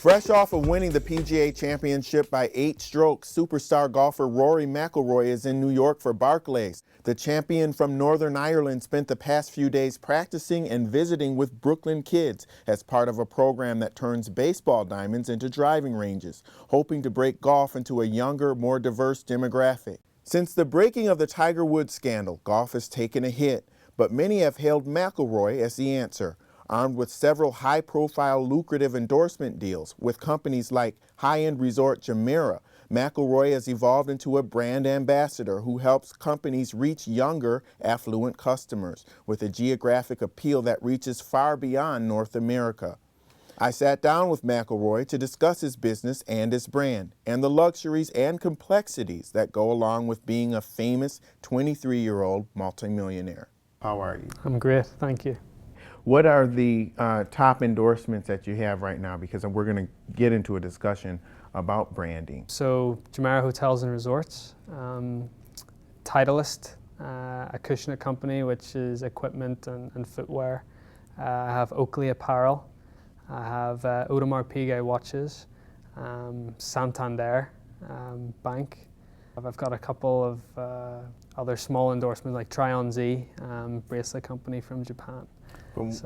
Fresh off of winning the PGA Championship by 8 strokes, superstar golfer Rory McIlroy is in New York for Barclays. The champion from Northern Ireland spent the past few days practicing and visiting with Brooklyn kids as part of a program that turns baseball diamonds into driving ranges, hoping to break golf into a younger, more diverse demographic. Since the breaking of the Tiger Woods scandal, golf has taken a hit, but many have hailed McIlroy as the answer. Armed with several high-profile, lucrative endorsement deals with companies like high-end resort Jumeirah, McIlroy has evolved into a brand ambassador who helps companies reach younger, affluent customers with a geographic appeal that reaches far beyond North America. I sat down with McIlroy to discuss his business and his brand, and the luxuries and complexities that go along with being a famous 23-year-old multimillionaire. How are you? I'm great, thank you. What are the top endorsements that you have right now? Because we're going to get into a discussion about branding. So, Jumeirah Hotels and Resorts, Titleist, a Acushnet company, which is equipment and footwear. I have Oakley Apparel. I have Audemars Piguet watches, Santander Bank. I've got a couple of other small endorsements like Tryon Z, bracelet company from Japan.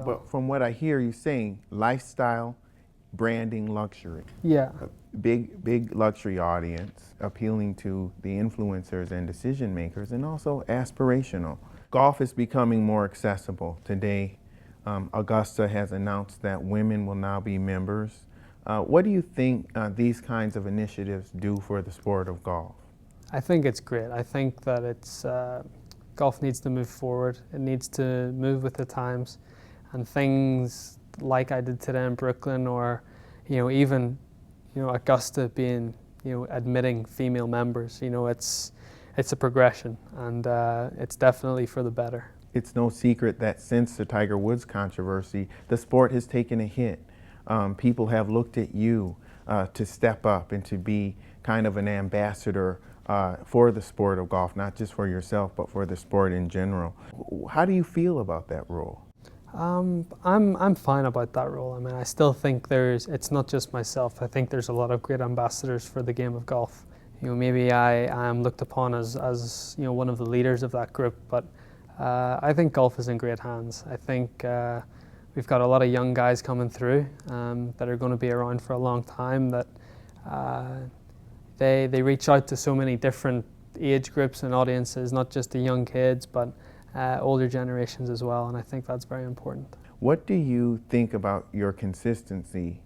But from what I hear you saying, lifestyle, branding, luxury. Yeah. A big luxury audience, appealing to the influencers and decision makers, and also aspirational. Golf is becoming more accessible. Today, Augusta has announced that women will now be members. What do you think these kinds of initiatives do for the sport of golf? I think it's great. I think that golf needs to move forward. It needs to move with the times. And things like I did today in Brooklyn, or even Augusta being admitting female members, it's a progression, and it's definitely for the better. It's no secret that since the Tiger Woods controversy, the sport has taken a hit. People have looked at you to step up and to be kind of an ambassador for the sport of golf, not just for yourself, but for the sport in general. How do you feel about that role? I'm fine about that role. I mean, I still think it's not just myself. I think there's a lot of great ambassadors for the game of golf. Maybe I am looked upon as one of the leaders of that group, but I think golf is in great hands. I think we've got a lot of young guys coming through that are going to be around for a long time, that they reach out to so many different age groups and audiences, not just the young kids, but older generations as well, and I think that's very important. What do you think about your consistency?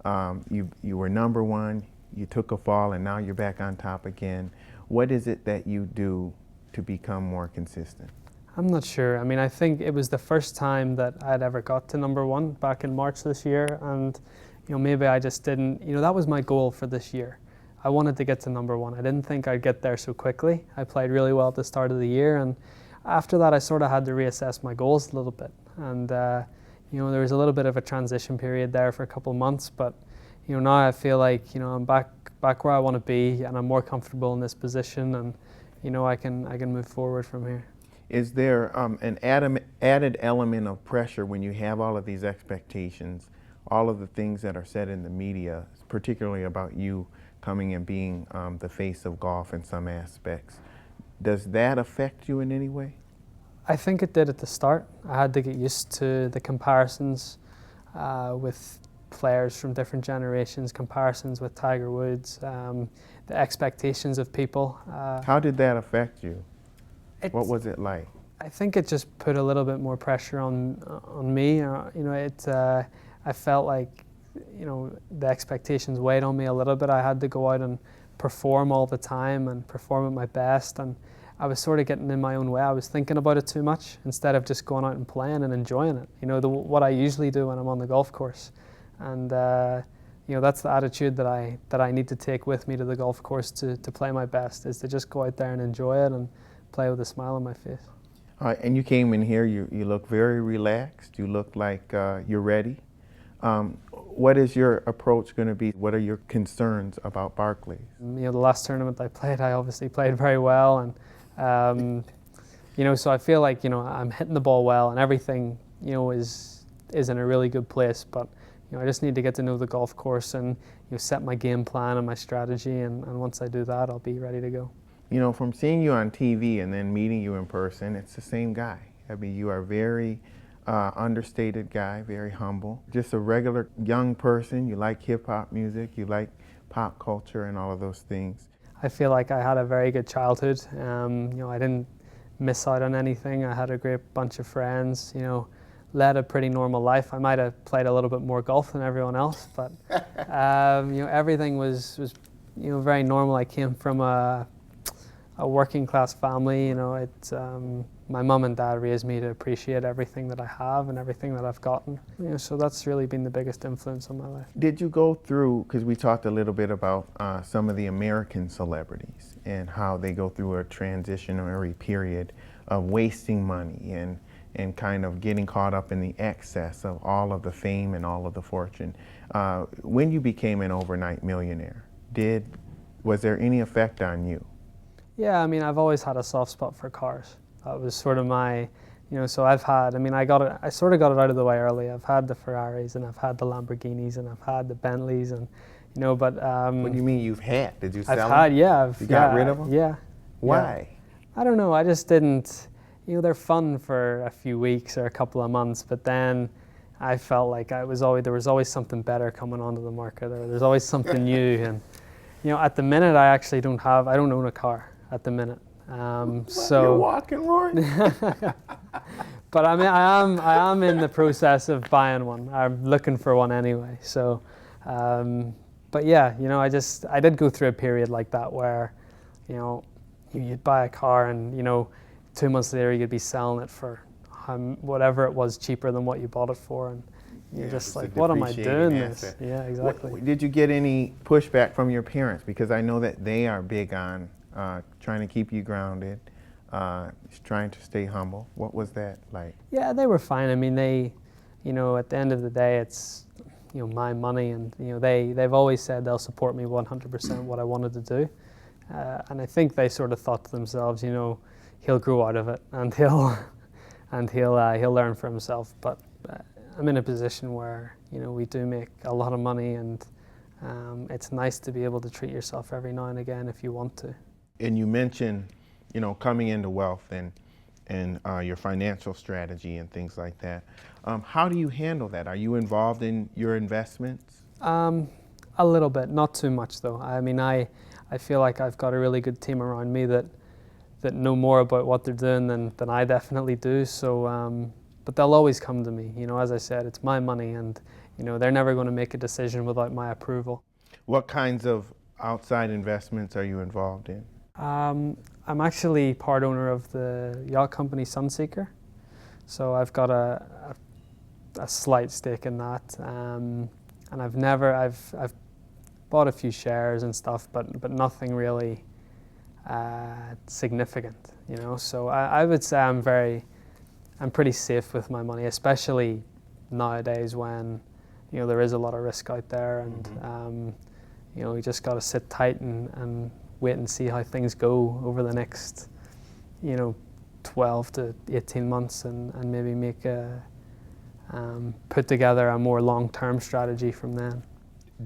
You were number one, you took a fall, and now you're back on top again. What is it that you do to become more consistent? I'm not sure. I mean, I think it was the first time that I'd ever got to number one back in March this year, and maybe I just didn't, that was my goal for this year. I wanted to get to number one. I didn't think I'd get there so quickly. I played really well at the start of the year, and after that I sort of had to reassess my goals a little bit. And there was a little bit of a transition period there for a couple of months, but now I feel like I'm back where I want to be, and I'm more comfortable in this position, and I can move forward from here. Is there an added element of pressure when you have all of these expectations, all of the things that are said in the media, particularly about you coming and being the face of golf in some aspects? Does that affect you in any way? I think it did at the start. I had to get used to the comparisons with players from different generations, comparisons with Tiger Woods, the expectations of people. How did that affect you? What was it like? I think it just put a little bit more pressure on me. I felt like the expectations weighed on me a little bit. I had to go out and perform all the time and perform at my best, and I was sort of getting in my own way. I was thinking about it too much instead of just going out and playing and enjoying it. What I usually do when I'm on the golf course, and that's the attitude that I need to take with me to the golf course to play my best, is to just go out there and enjoy it and play with a smile on my face. All right, and you came in here. You look very relaxed. You look like you're ready. What is your approach going to be? What are your concerns about Barclays? The last tournament I played, I obviously played very well, and so I feel like I'm hitting the ball well, and everything is in a really good place. But I just need to get to know the golf course and set my game plan and my strategy, and once I do that, I'll be ready to go. From seeing you on TV and then meeting you in person, it's the same guy. I mean, you are a very understated guy, very humble, just a regular young person. You like hip-hop music, you like pop culture and all of those things. I feel like I had a very good childhood. I didn't miss out on anything. I had a great bunch of friends, led a pretty normal life. I might have played a little bit more golf than everyone else, but everything was very normal. I came from a working class family. My mum and dad raised me to appreciate everything that I have and everything that I've gotten. So that's really been the biggest influence on my life. Did you go through, because we talked a little bit about some of the American celebrities and how they go through a transitionary period of wasting money and kind of getting caught up in the excess of all of the fame and all of the fortune. When you became an overnight millionaire, was there any effect on you? Yeah, I've always had a soft spot for cars. That was sort of my, so I've had, I sort of got it out of the way early. I've had the Ferraris and I've had the Lamborghinis and I've had the Bentleys and, but. What do you mean you've had? Did you sell them? I've had, yeah. You got rid of them? Yeah. Why? Yeah. I don't know, I just didn't, they're fun for a few weeks or a couple of months, but then I felt like there was always something better coming onto the market, or there's always something new. And, at the minute I actually don't own a car at the minute. So you're walking, Rory. But I am in the process of buying one. I'm looking for one anyway. So, but yeah, I did go through a period like that where, you'd buy a car and 2 months later you'd be selling it for whatever it was cheaper than what you bought it for, and you're just like, what am I doing this? Yeah, exactly. Did you get any pushback from your parents? Because I know that they are big on trying to keep you grounded, trying to stay humble. What was that like? Yeah, they were fine. They, at the end of the day, it's, my money, and, they've always said they'll support me 100% what I wanted to do. And I think they sort of thought to themselves, he'll grow out of it and he'll learn for himself. But I'm in a position where, we do make a lot of money, and it's nice to be able to treat yourself every now and again if you want to. And you mentioned, coming into wealth and your financial strategy and things like that. How do you handle that? Are you involved in your investments? A little bit, not too much though. I feel like I've got a really good team around me that know more about what they're doing than I definitely do. So, but they'll always come to me. As I said, it's my money, and they're never going to make a decision without my approval. What kinds of outside investments are you involved in? I'm actually part owner of the yacht company Sunseeker, so I've got a slight stake in that, and I've bought a few shares and stuff, but nothing really significant, So I would say I'm pretty safe with my money, especially nowadays when there is a lot of risk out there, and you just got to sit tight and wait and see how things go over the next 12 to 18 months, and maybe make put together a more long-term strategy from then.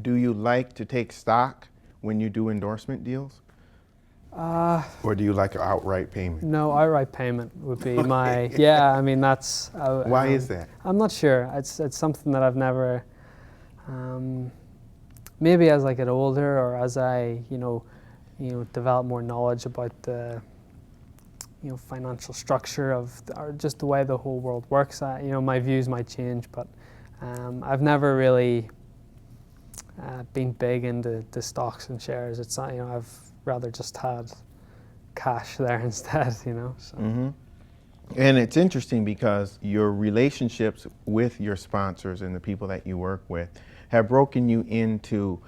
Do you like to take stock when you do endorsement deals? Or do you like an outright payment? No, outright payment would be my, yeah, that's... Why is that? I'm not sure. It's something that I've never, maybe as I get older, or as I, develop more knowledge about the, financial structure or just the way the whole world works. My views might change, but I've never really been big into the stocks and shares. It's not, I've rather just had cash there instead, So. Mm-hmm. And it's interesting because your relationships with your sponsors and the people that you work with have broken you into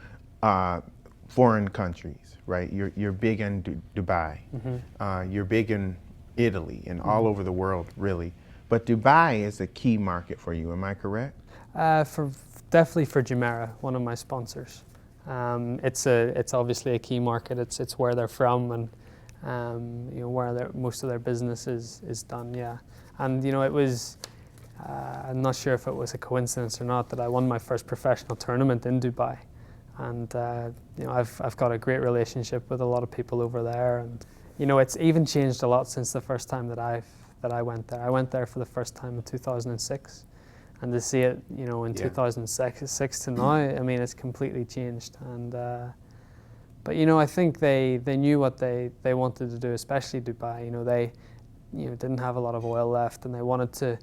foreign countries, right? You're big in Dubai, mm-hmm. You're big in Italy, and mm-hmm. all over the world, really. But Dubai is a key market for you, am I correct? Definitely for Jumeirah, one of my sponsors. It's obviously a key market. It's where they're from, and where most of their business is done. Yeah, and it was I'm not sure if it was a coincidence or not that I won my first professional tournament in Dubai. And you know, I've got a great relationship with a lot of people over there, and you know, it's even changed a lot since the first time that I went there. I went there for the first time in 2006, and to see it, you know, in 2006 to now, I mean, it's completely changed. And but you know, I think they knew what they wanted to do, especially Dubai. You know, they didn't have a lot of oil left, and they wanted to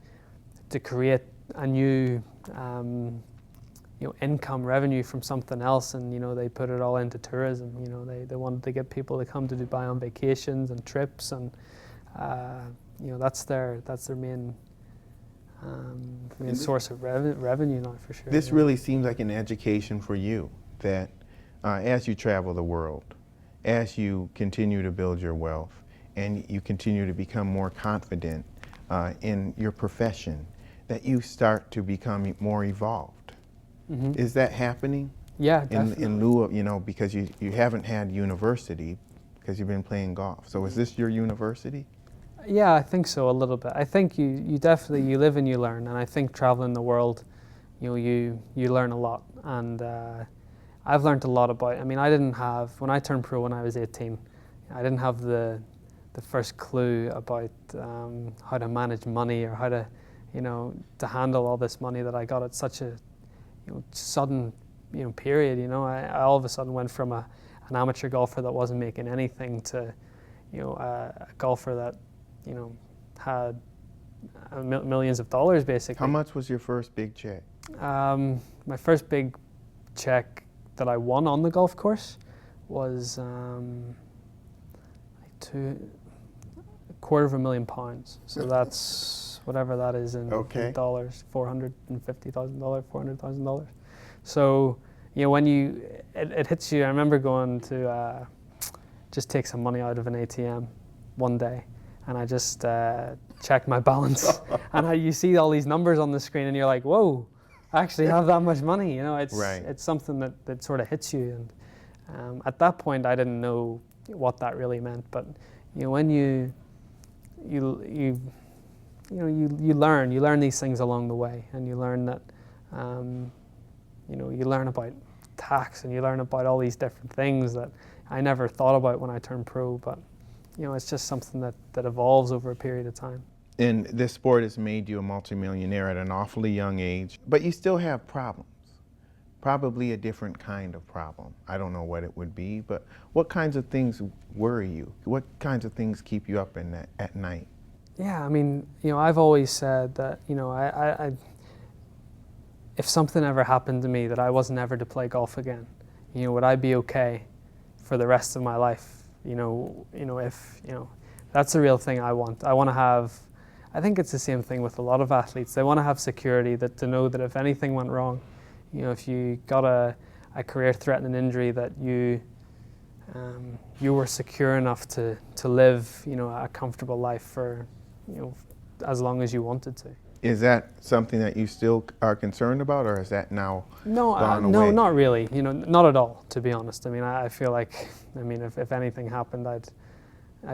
create a new income revenue from something else, and you know, they put it all into tourism. You know, they wanted to get people to come to Dubai on vacations and trips, and you know, that's their main source of revenue now, for sure. This really seems like an education for you, that as you travel the world, as you continue to build your wealth, and you continue to become more confident in your profession, that you start to become more evolved. Mm-hmm. Is that happening? Yeah, definitely. In lieu of, you know, because you haven't had university because you've been playing golf. So is this your university? Yeah, I think so, a little bit. I think you definitely, you live and you learn, and I think traveling the world, you know, you learn a lot. And I've learned a lot about, I mean, I didn't have, when I turned pro when I was 18, I didn't have the first clue about how to manage money, or how to, you know, to handle all this money that I got at such a, you know, sudden, you know, period. You know, I all of a sudden went from an amateur golfer that wasn't making anything to, you know, a golfer that, you know, had millions of dollars basically. How much was your first big check? My first big check that I won on the golf course was £250,000. So that's whatever that is in dollars, $450,000, $400,000. So, you know, when it hits you, I remember going to just take some money out of an ATM one day, and I just checked my balance, and you see all these numbers on the screen, and you're like, whoa, I actually have that much money. You know, it's something that sort of hits you. And at that point, I didn't know what that really meant, but you know, when you learn these things along the way, and you learn that, you know, you learn about tax, and you learn about all these different things that I never thought about when I turned pro, but you know, it's just something that evolves over a period of time. And this sport has made you a multimillionaire at an awfully young age, but you still have problems. Probably a different kind of problem. I don't know what it would be, but what kinds of things worry you? What kinds of things keep you up at night? Yeah, I mean, you know, I've always said that, you know, I if something ever happened to me that I wasn't ever to play golf again, you know, would I be okay for the rest of my life? You know, if, you know, that's the real thing I want. I want to have, I think it's the same thing with a lot of athletes. They want to have security, that to know that if anything went wrong, you know, if you got a career-threatening injury, that you were secure enough to live, you know, a comfortable life for, you know, as long as you wanted to. Is that something that you still are concerned about, or is that now gone away? No, not really. You know, not at all, to be honest. I mean, I feel like, I mean, if anything happened, I'd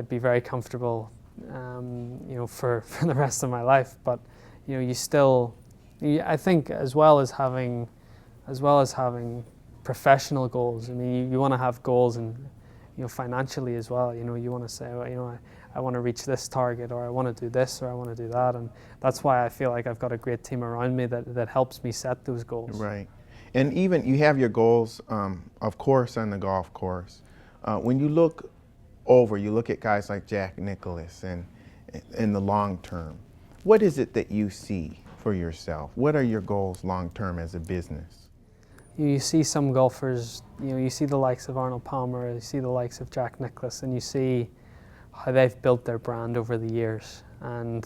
be very comfortable, you know, for the rest of my life. But you know, I think as well as having professional goals. I mean, you want to have goals, and you know, financially as well. You know, you want to say, well, you know, I want to reach this target, or I want to do this, or I want to do that, and that's why I feel like I've got a great team around me that helps me set those goals. Right, and even you have your goals, of course, on the golf course. When you look at guys like Jack Nicklaus, and in the long term, what is it that you see for yourself? What are your goals long term as a business? You see some golfers, you know, you see the likes of Arnold Palmer, you see the likes of Jack Nicklaus, and you see how they've built their brand over the years. And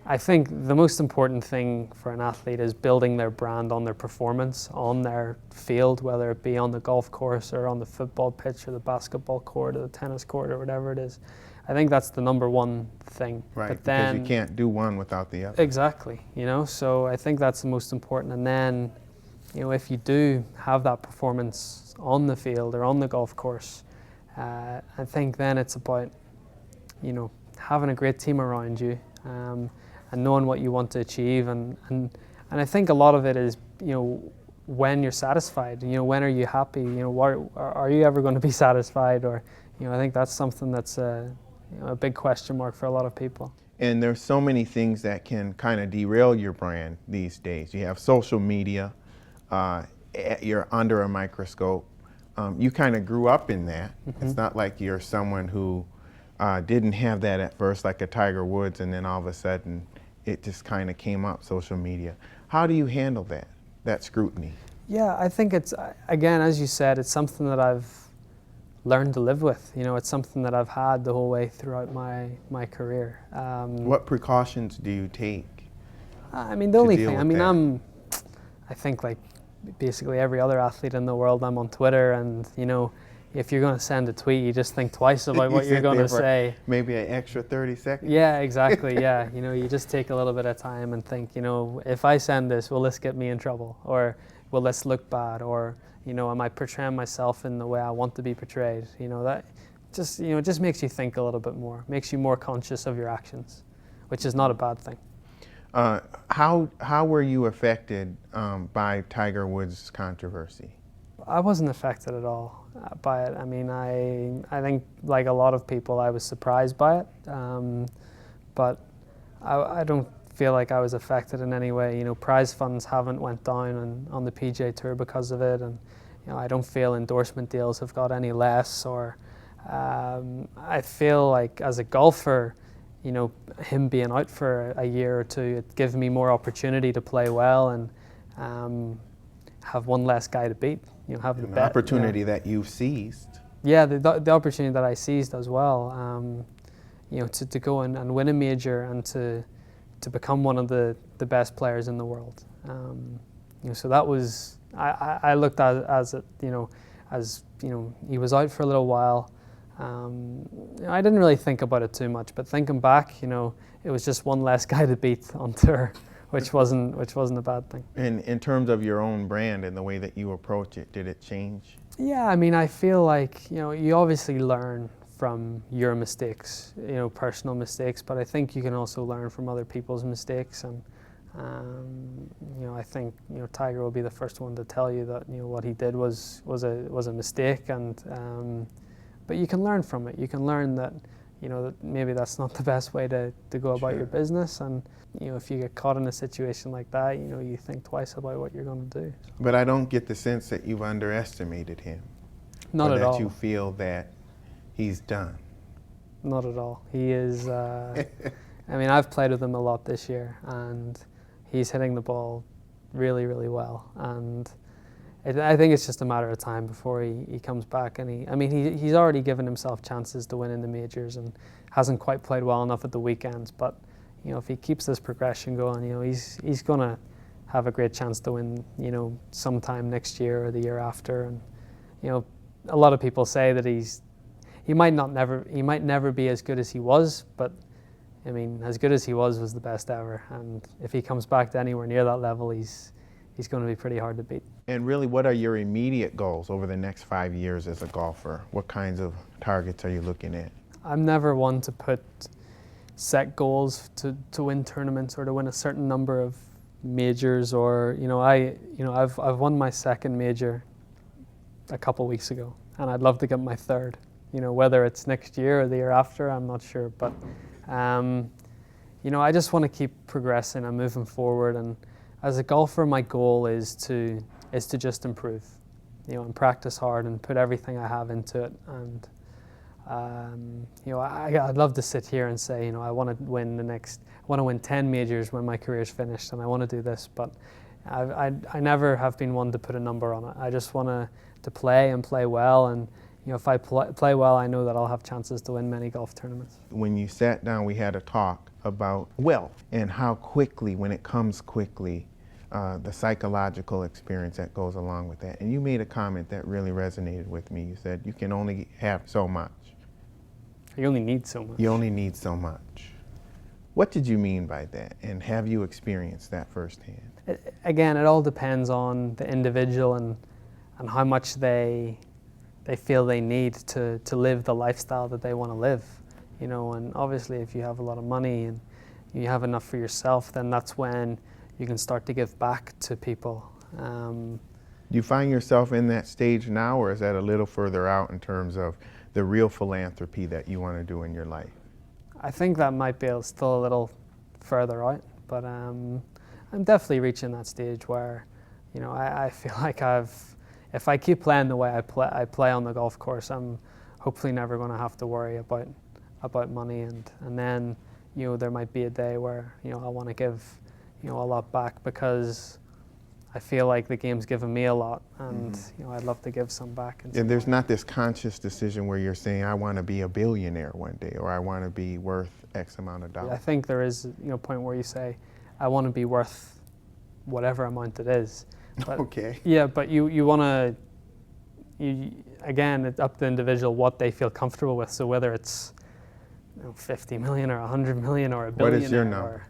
I think the most important thing for an athlete is building their brand on their performance on their field, whether it be on the golf course or on the football pitch or the basketball court or the tennis court or whatever it is. I think that's the number one thing. Right, but then, because you can't do one without the other. Exactly, you know, so I think that's the most important. And then, you know, if you do have that performance on the field or on the golf course, I think then it's about, you know, having a great team around you, and knowing what you want to achieve, and I think a lot of it is, when you're satisfied, when are you happy, are you ever going to be satisfied, or, I think that's something that's a big question mark for a lot of people. And there's so many things that can kind of derail your brand these days. You have social media, you're under a microscope. You kind of grew up in that. Mm-hmm. It's not like you're someone who didn't have that at first, like a Tiger Woods, and then all of a sudden it just kind of came up, social media. How do you handle that scrutiny? Yeah, I think it's, again, as you said, it's something that I've learned to live with. It's something that I've had the whole way throughout my career. What precautions do you take? The only thing, I think like basically every other athlete in the world, I'm on Twitter, and if you're going to send a tweet, you just think twice about what you're going to say. Maybe an extra 30 seconds? Yeah, exactly, yeah. You just take a little bit of time and think, if I send this, will this get me in trouble? Or will this look bad? Or, am I portraying myself in the way I want to be portrayed? That just makes you think a little bit more, makes you more conscious of your actions, which is not a bad thing. How were you affected by Tiger Woods' controversy? I wasn't affected at all by it. I think like a lot of people, I was surprised by it, but I don't feel like I was affected in any way. Prize funds haven't went down on the PGA Tour because of it, and I don't feel endorsement deals have got any less. Or I feel like as a golfer, him being out for a year or two, it gives me more opportunity to play well and have one less guy to beat. Have the bet, opportunity that you've seized. Yeah, the opportunity that I seized as well. To go and win a major and to become one of the best players in the world. So that was, I looked at it as he was out for a little while. I didn't really think about it too much, but thinking back, it was just one less guy to beat on tour, which wasn't a bad thing. And in terms of your own brand and the way that you approach it, did it change? Yeah, I feel like, you obviously learn from your mistakes, personal mistakes, but I think you can also learn from other people's mistakes. And, I think, Tiger will be the first one to tell you that, what he did was a mistake, and, but you can learn from it. You can learn that, that maybe that's not the best way to go about your business. And, if you get caught in a situation like that, you think twice about what you're going to do. But I don't get the sense that you've underestimated him. Not at all. Or that you feel that he's done. Not at all. He is, I've played with him a lot this year, and he's hitting the ball really, really well. And I think it's just a matter of time before he comes back. And he's already given himself chances to win in the majors and hasn't quite played well enough at the weekends. But, if he keeps this progression going, he's going to have a great chance to win, sometime next year or the year after. And, a lot of people say that he might never be as good as he was, but as good as he was the best ever. And if he comes back to anywhere near that level, he's going to be pretty hard to beat. And really, what are your immediate goals over the next 5 years as a golfer? What kinds of targets are you looking at? I'm never one to put set goals to win tournaments or to win a certain number of majors, or I've won my second major a couple weeks ago, and I'd love to get my third. Whether it's next year or the year after, I'm not sure, but I just want to keep progressing and moving forward. And as a golfer, my goal is to just improve, and practice hard and put everything I have into it. And I'd love to sit here and say, I want to win 10 majors when my career's finished, and I want to do this, but I never have been one to put a number on it. I just want to play and play well, and if I play well, I know that I'll have chances to win many golf tournaments. When you sat down, we had a talk about wealth and how quickly, when it comes quickly, the psychological experience that goes along with that. And you made a comment that really resonated with me. You said you can only have so much. You only need so much. You only need so much. What did you mean by that? And have you experienced that firsthand? Again, it all depends on the individual and how much they feel they need to live the lifestyle that they want to live. And obviously if you have a lot of money and you have enough for yourself, then that's when you can start to give back to people. Do you find yourself in that stage now, or is that a little further out in terms of the real philanthropy that you want to do in your life? I think that might be still a little further out, but I'm definitely reaching that stage where, you know, I feel like if I keep playing the way I play on the golf course, I'm hopefully never going to have to worry about money, and then, you know, there might be a day where, you know, I want to give, you know, a lot back, because I feel like the game's given me a lot, and you know, I'd love to give some back. And there's not this conscious decision where you're saying, I want to be a billionaire one day, or I want to be worth X amount of dollars. I think there is, you know, a point where you say, I want to be worth whatever amount it is. But, okay. Yeah, but you want to, again, it's up to the individual what they feel comfortable with. So whether it's, you know, 50 million or 100 million or a billion. What is your number?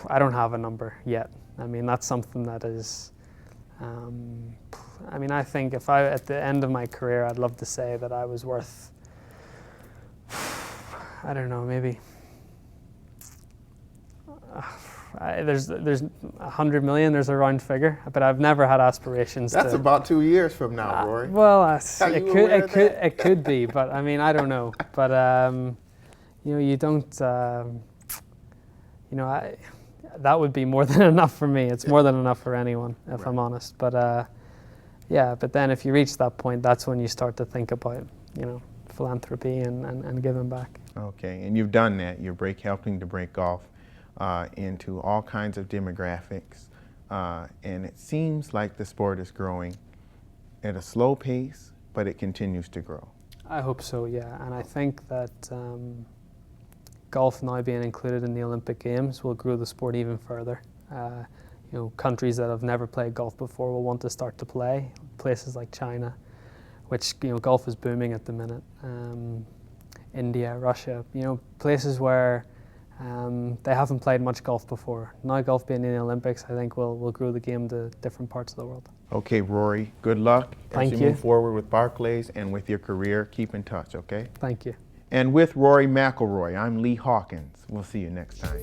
I don't have a number yet. I mean, that's something that is, I mean, I think if at the end of my career, I'd love to say that I was worth, I don't know, maybe, there's 100 million, there's a round figure, but I've never had aspirations. That's about 2 years from now, Rory. Well, it could be, but I mean, I don't know. But, you know, you don't, you know, that would be more than enough for me. It's more than enough for anyone, if I'm honest. But yeah, but then if you reach that point, that's when you start to think about, you know, philanthropy and giving back. Okay, and you've done that. You're helping to break golf into all kinds of demographics, and it seems like the sport is growing at a slow pace, but it continues to grow. I hope so, yeah, and I think that golf now being included in the Olympic Games will grow the sport even further. You know, countries that have never played golf before will want to start to play. Places like China, which, you know, golf is booming at the minute. India, Russia, you know, places where they haven't played much golf before. Now golf being in the Olympics, I think will grow the game to different parts of the world. Okay, Rory, good luck Thank as you. Move forward with Barclays and with your career. Keep in touch, okay? Thank you. And with Rory McIlroy, I'm Lee Hawkins. We'll see you next time.